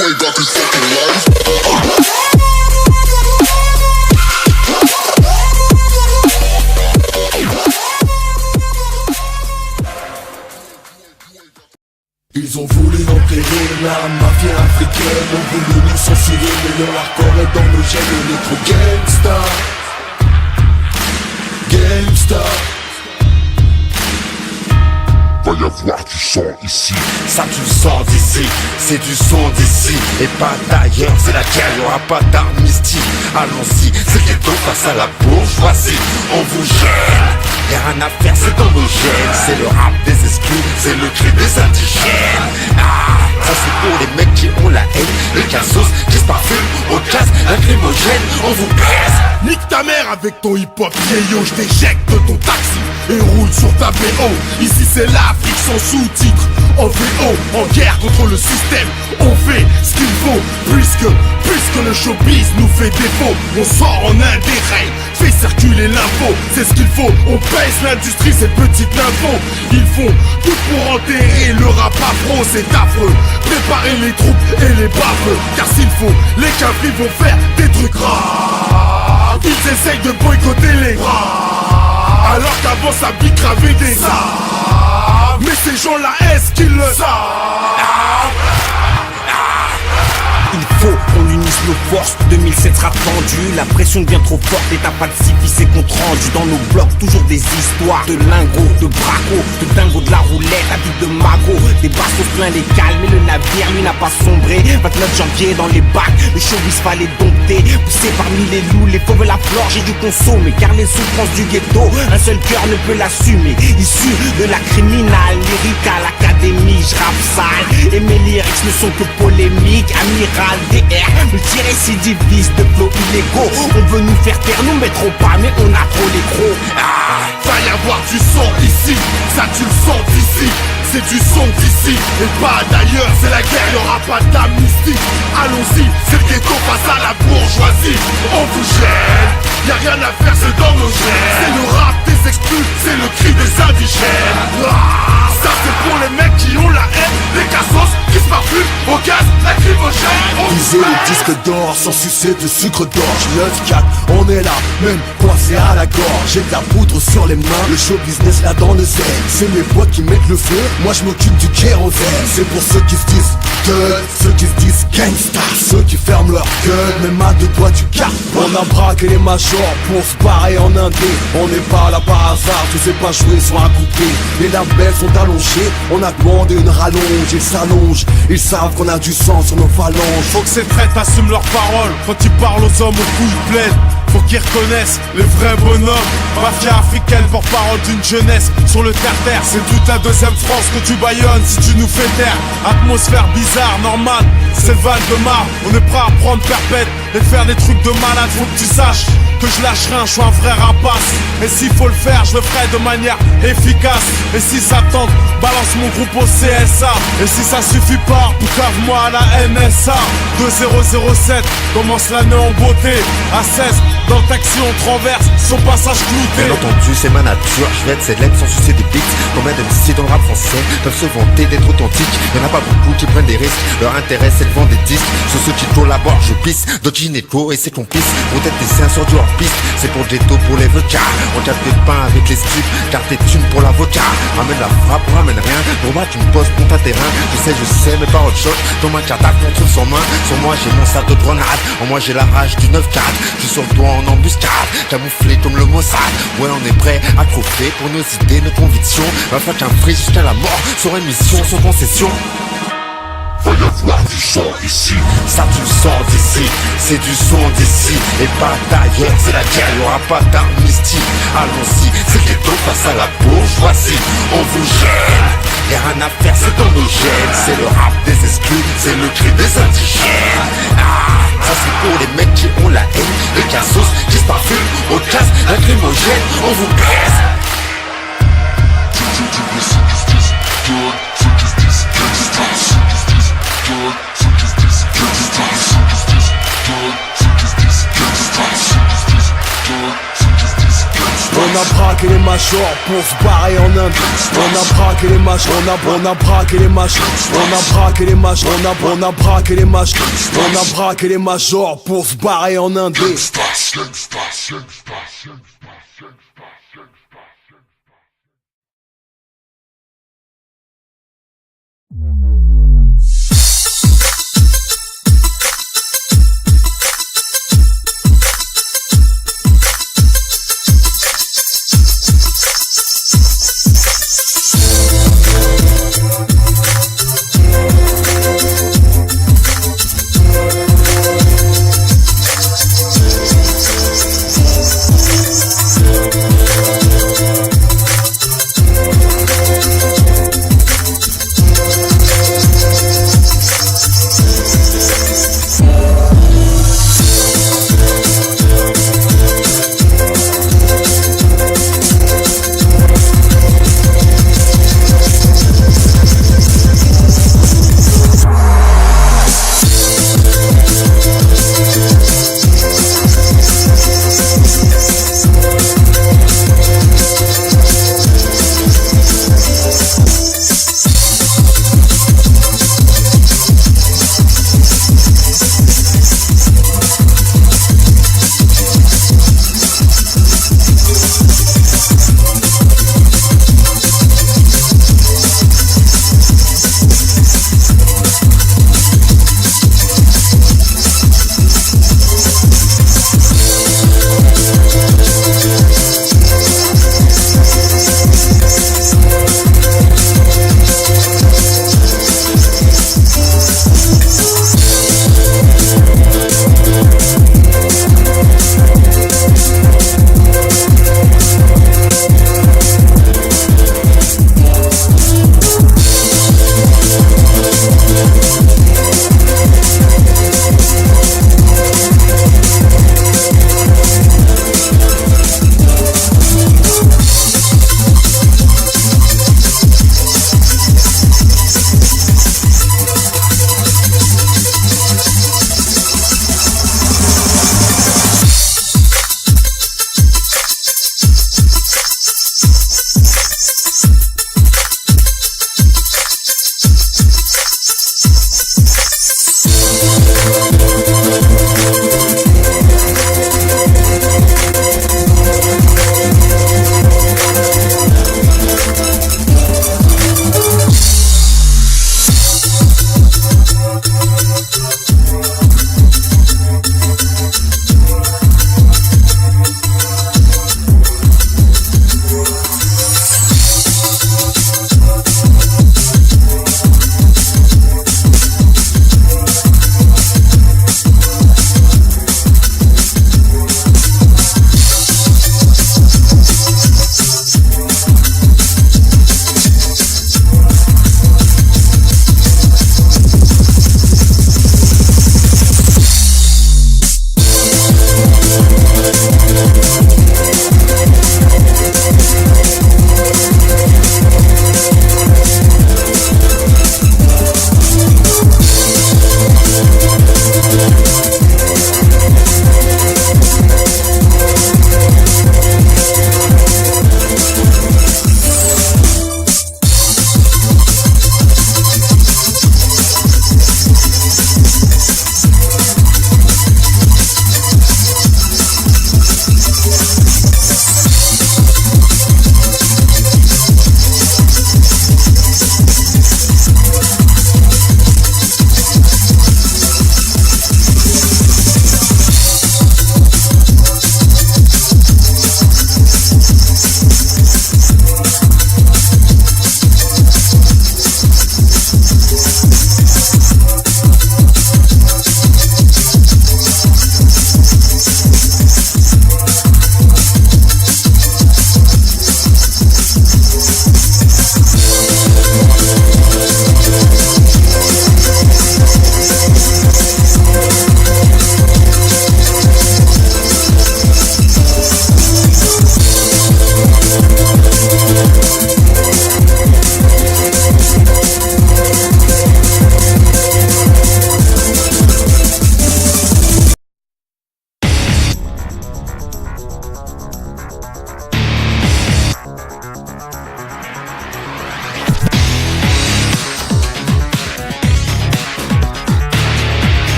ain't got this fucking life. Ils ont voulu enterrer la mafia africaine, ont voulu nous censurer, mais leur hardcore est dans nos gènes. On est trop gangsta, gangsta. Va y avoir du sang ici. Ça tu le sens d'ici, c'est du son d'ici et pas d'ailleurs, c'est la guerre, y'aura pas d'armistice. Allons-y, c'est le ghetto face à la bourgeoisie. On vous gêne, y'a rien à faire, c'est dans nos gènes. C'est le rap des exclus, c'est le cri des indigènes. Ça c'est pour les mecs qui ont la haine, les cassos qui se parfument au gaz lacrymogène. On vous baisse. Nique ta mère avec ton hip-hop vieillot, je t'éjecte de ton taxi et roule sur ta BO. Ici c'est l'Afrique sans sous-titres, en VO, en guerre contre le système. On fait ce qu'il faut, puisque le showbiz nous fait défaut. On sort en un des règles, fait circuler l'info, c'est ce qu'il faut. On pèse l'industrie, ces petites infos. Ils font tout pour enterrer le rap afro, c'est affreux. Préparez les troupes et les baveux, car s'il faut, les cabris vont faire des trucs rares. Ils essayent de boycotter les rares, alors qu'avant ça bicravait des sables. Mais ces gens-là, est-ce qu'ils le savent? Il faut qu'on unisse nos forces, 2007 sera tendu. La pression devient trop forte et t'as pas de sifis et compte rendu. Dans nos blocs, toujours des histoires de lingots, de bracos, de dingo, de la roulette, à de magot. Des bastos plein les cales, mais le navire lui n'a pas sombré. 29 janvier dans les bacs, le showbiz fallait dompter. Poussé parmi les loups, les fauves la flore, j'ai dû consommer. Car les souffrances du ghetto, un seul cœur ne peut l'assumer. Issu de la criminale, lyrique à l'académie, je rappe sale. Et mes lyrics ne sont que polémiques, amiral DR, multirécidiviste de flots illégaux. On veut nous faire taire, nous mettrons pas, mais on a trop les gros. Va y avoir du sang ici, ça tu le sens d'ici. C'est du son d'ici, et pas d'ailleurs, c'est la guerre, y'aura pas d'amnistie. Allons-y, c'est le ghetto face à la bourgeoisie. On vous gêne, y'a rien à faire, c'est dans nos gènes. C'est le rap des exclus, c'est le cri des indigènes. Ça c'est pour les mecs qui ont la haine, les cassos qui se parfument au gaz lacrymogène. Viser le disque d'or sans sucer de sucre d'orge. 9-4, on est là, même coincé à la gorge. J'ai de la poudre sur les mains, le show business là dans le zen. C'est mes potes qui mettent le feu, moi je m'occupe du kérosène. C'est pour ceux qui se disent thug, ceux qui se disent gangsta, ceux qui ferment leur gueule, même à deux doigts du cap. On a braqué les majors pour se barrer en indé. On n'est pas là par hasard, tu sais pas jouer sur un coupé. Les labels sont allongés, on a demandé une rallonge. Ils s'allongent, ils savent qu'on a du sang sur nos phalanges. Faut que ces traîtres assument leurs paroles quand ils parlent aux hommes aux couilles pleines. Faut qu'ils reconnaissent les vrais bonhommes. Mafia africaine, porte-parole d'une jeunesse sur le terre-terre. C'est toute la deuxième France que tu baillonnes si tu nous fais taire. Atmosphère bizarre, normal, c'est le Val-de-Marne. On est prêt à prendre perpète et faire des trucs de malade. Faut que tu saches que je lâche rien, je suis un vrai rapace. Et s'il faut le faire, je le ferai de manière efficace. Et si ça tente, balance mon groupe au CSA. Et si ça suffit pas, poucave-moi à la NSA. 2007, commence l'année en beauté. À 16, dans le taxi on traverse son passage clouté. Bien entendu c'est ma nature, je vais être célèbre sans sucer des beats. Combien d'MC dans le rap français peuvent se vanter d'être authentiques? Y'en a pas beaucoup qui prennent des risques, leur intérêt c'est de vendre des disques. Sur ceux qui collaborent je pisse, d'autres gynéco et ses complices. Peut-être des seins sur du hors-piste, c'est pour le ghetto pour les vecas. On tape des pains avec les stupes, car tes thunes pour l'avocat. Ramène la frappe, ramène rien, pour moi tu me poses pour ta terrain. Je sais mais pas autre chose, dans ma carte contre son main. Sur moi j'ai mon sac de grenade, en moi j'ai la rage du 9-4. Je suis sur toi en embuscade, camouflé comme le Mossad. Ouais on est prêt à trouver pour nos idées, nos convictions. Va faire qu'un free jusqu'à la mort, sur émission, sur concession. Va y avoir du sang ici. Ça tu le sens d'ici, c'est du son d'ici et pas d'ailleurs, c'est la guerre, y'aura pas d'amnistie. Allons-y, c'est le ghetto face à la bourgeoisie. On vous gêne, y'a rien à faire, c'est dans nos gènes. C'est le rap des exclus, c'est le cri des indigènes. Ça c'est pour les mecs qui ont la haine, les cassos qui se parfument au gaz lacrymogène. On vous baisse. On On a braqué les majors pour se barrer en Inde. On a braqué les majors, on a braqué les majors. On a braqué les majors, on a braqué les majors. On a braqué les majors pour se barrer en Inde. Gangsta,